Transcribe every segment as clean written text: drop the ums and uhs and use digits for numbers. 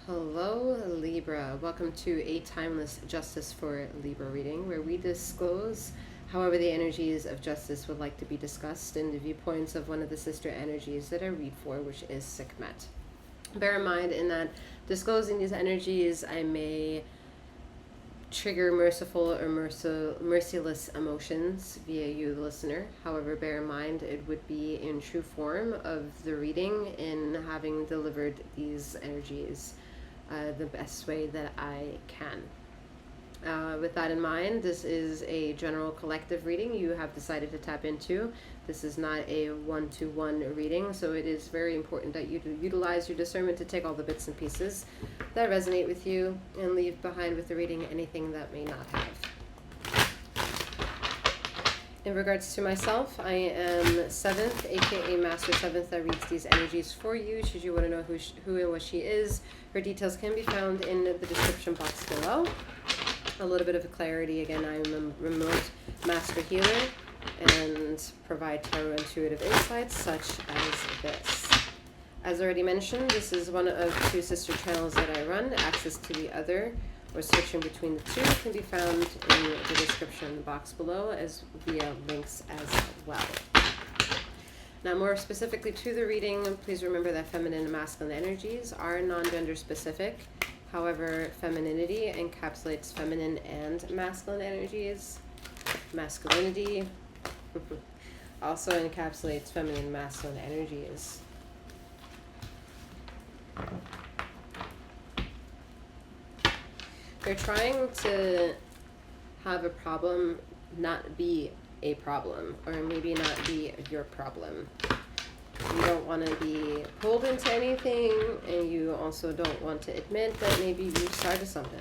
Hello, Libra. Welcome to a timeless Justice for Libra reading, where we disclose however the energies of justice would like to be discussed in the viewpoints of one of the sister energies that I read for, which is Sekhmet. Bear in mind, in that disclosing these energies, I may trigger merciful or merciless emotions via you, the listener. However, bear in mind, it would be in true form of the reading in having delivered these energies the best way that I can. With that in mind, this is a general collective reading you have decided to tap into. This is not a one-to-one reading, so it is very important that you do utilize your discernment to take all the bits and pieces that resonate with you and leave behind with the reading anything that may not have. In regards to myself, I am 7th, aka Master 7th, that reads these energies for you. Should you want to know who and what she is, her details can be found in the description box below. A little bit of clarity, again, I am a remote master healer and provide tarot intuitive insights such as this. As already mentioned, this is one of two sister channels that I run. Access to the other or switching between the two can be found in the description box below, as via links as well. Now, more specifically to the reading, please remember that feminine and masculine energies are non-gender specific. However, femininity encapsulates feminine and masculine energies. Masculinity also encapsulates feminine and masculine energies. You're trying to have a problem not be a problem, or maybe not be your problem. You don't want to be pulled into anything, and you also don't want to admit that maybe you started something.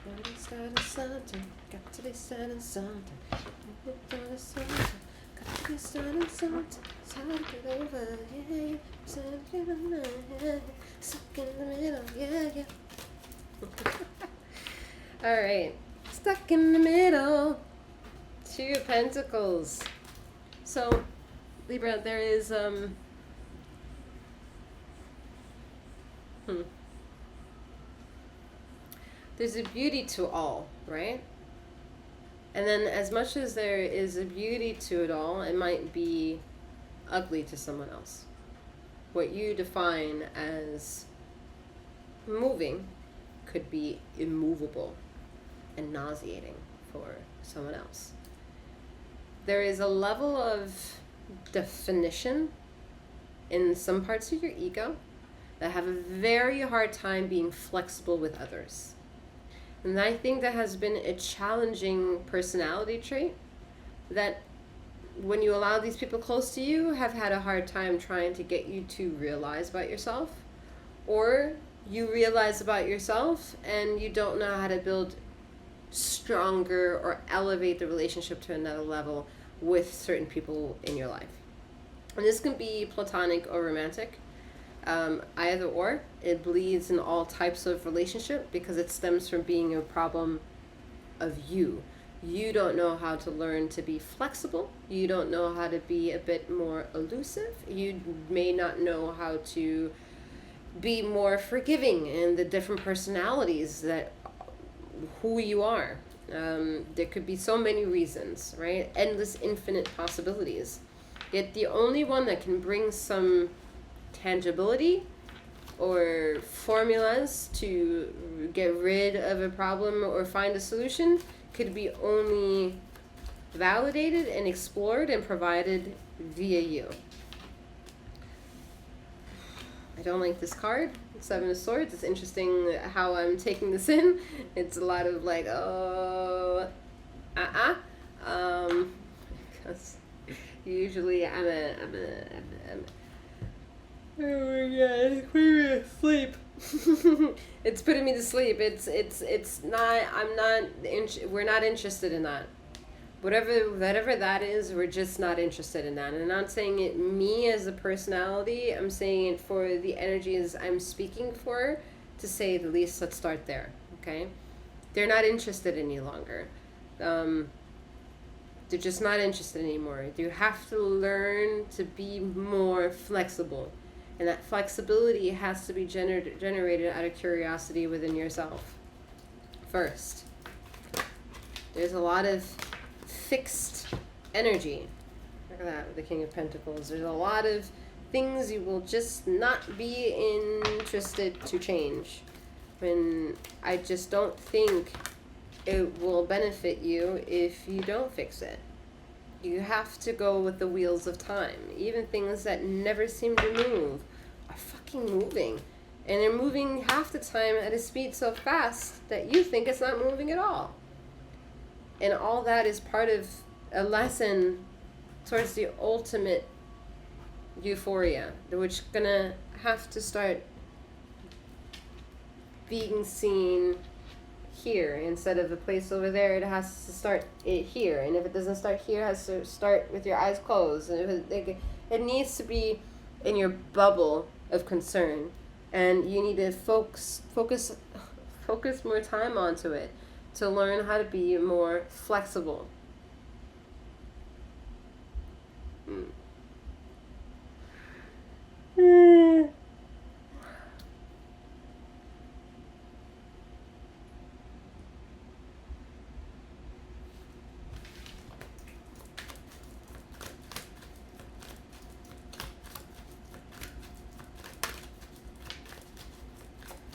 Got to be starting something. Got to be starting something. Got to be starting something. It's hard to get over. Yeah, stuck in the middle. Yeah. All right, stuck in the middle. 2 of Pentacles. So, Libra, there is there's a beauty to all, right? And then, as much as there is a beauty to it all, it might be ugly to someone else. What you define as moving could be immovable and nauseating for someone else. There is a level of definition in some parts of your ego that have a very hard time being flexible with others. And I think that has been a challenging personality trait that when you allow these people close to you have had a hard time trying to get you to realize about yourself, or you realize about yourself and you don't know how to build stronger or elevate the relationship to another level with certain people in your life. And this can be platonic or romantic, either or. It bleeds in all types of relationship because it stems from being a problem of you. You don't know how to learn to be flexible. You don't know how to be a bit more elusive. You may not know how to be more forgiving in the different personalities that who you are. There could be so many reasons, right? Endless, infinite possibilities. Yet the only one that can bring some tangibility or formulas to get rid of a problem or find a solution could be only validated and explored and provided via you. I don't like this card. 7 of Swords. It's interesting how I'm taking this in. It's a lot of like, because usually I'm oh my god, put me to sleep. It's putting me to sleep. It's not, we're not interested in that. Whatever that is, we're just not interested in that. And I'm not saying it me as a personality, I'm saying it for the energies I'm speaking for, to say the least. Let's start there, okay? They're not interested any longer. They're just not interested anymore. You have to learn to be more flexible. And that flexibility has to be generated out of curiosity within yourself first. There's a lot of fixed energy. Look at that with the King of Pentacles. There's a lot of things you will just not be interested to change. And I just don't think it will benefit you if you don't fix it. You have to go with the wheels of time. Even things that never seem to move are fucking moving. And they're moving half the time at a speed so fast that you think it's not moving at all. And all that is part of a lesson towards the ultimate euphoria, which gonna have to start being seen here instead of the place over there. It has to start it here, and if it doesn't start here, it has to start with your eyes closed. And if it needs to be in your bubble of concern, and you need to focus more time onto it to learn how to be more flexible.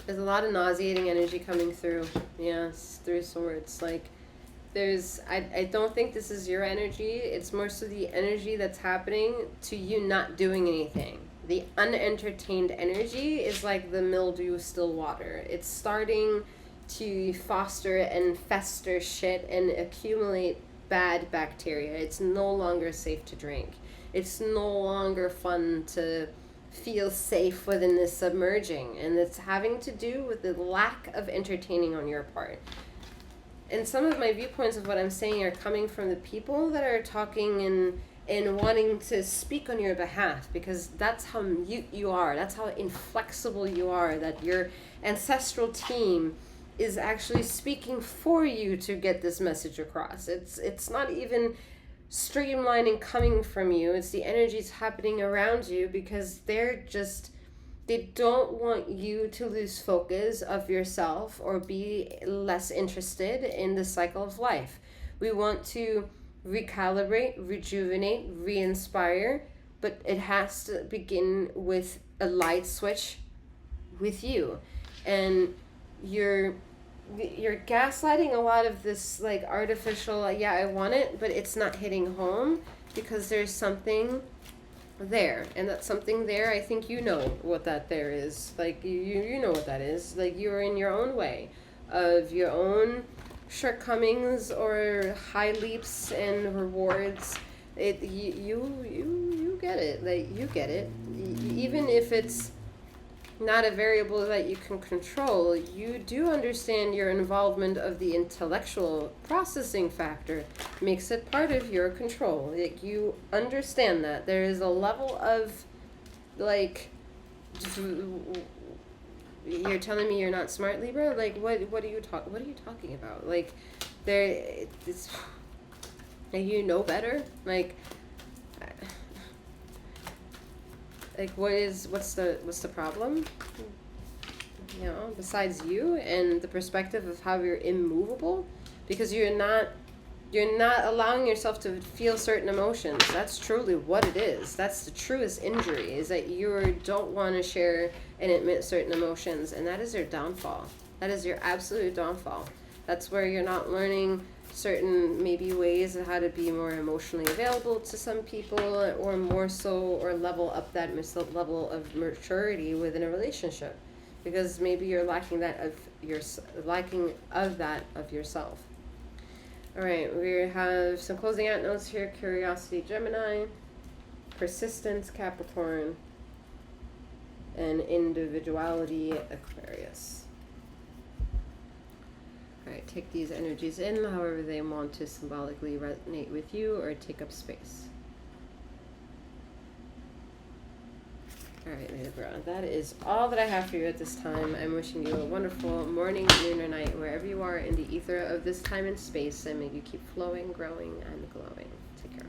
There's a lot of nauseating energy coming through. Yes, through swords. Like, I don't think this is your energy. It's more so the energy that's happening to you not doing anything. The unentertained energy is like the mildew still water. It's starting to foster and fester shit and accumulate bad bacteria. It's no longer safe to drink. It's no longer fun to feel safe within this submerging, and it's having to do with the lack of entertaining on your part. And some of my viewpoints of what I'm saying are coming from the people that are talking and wanting to speak on your behalf, because that's how mute you are, that's how inflexible you are, that your ancestral team is actually speaking for you to get this message across. It's not even streamlining coming from you. It's the energies happening around you, because they don't want you to lose focus of yourself or be less interested in the cycle of life. We want to recalibrate, rejuvenate, re-inspire, but it has to begin with a light switch with you. And you're gaslighting a lot of this like artificial, yeah, I want it, but it's not hitting home because there's something there. And that something there, I think you know what that there is. Like, you know what that is. Like, you're in your own way of your own shortcomings or high leaps and rewards. You get it. Like, you get it. Even if it's not a variable that you can control, you do understand your involvement of the intellectual processing factor makes it part of your control. Like, you understand that there is a level of, like, you're telling me you're not smart, Libra? Like, what are you talking about? Like, it's like, you know better. Like what's the problem? You know, besides you and the perspective of how you're immovable, because you're not allowing yourself to feel certain emotions. That's truly what it is. That's the truest injury, is that you don't want to share and admit certain emotions, and that is your downfall. That is your absolute downfall. That's where you're not learning certain maybe ways of how to be more emotionally available to some people, or more so, or level up that level of maturity within a relationship, because maybe you're lacking that of yourself. All right, we have some closing out notes here. Curiosity, Gemini, persistence, Capricorn, and individuality, Aquarius. All right, take these energies in however they want to symbolically resonate with you or take up space. All right, Libra, that is all that I have for you at this time. I'm wishing you a wonderful morning, noon, or night, wherever you are in the ether of this time and space, and may you keep flowing, growing, and glowing. Take care.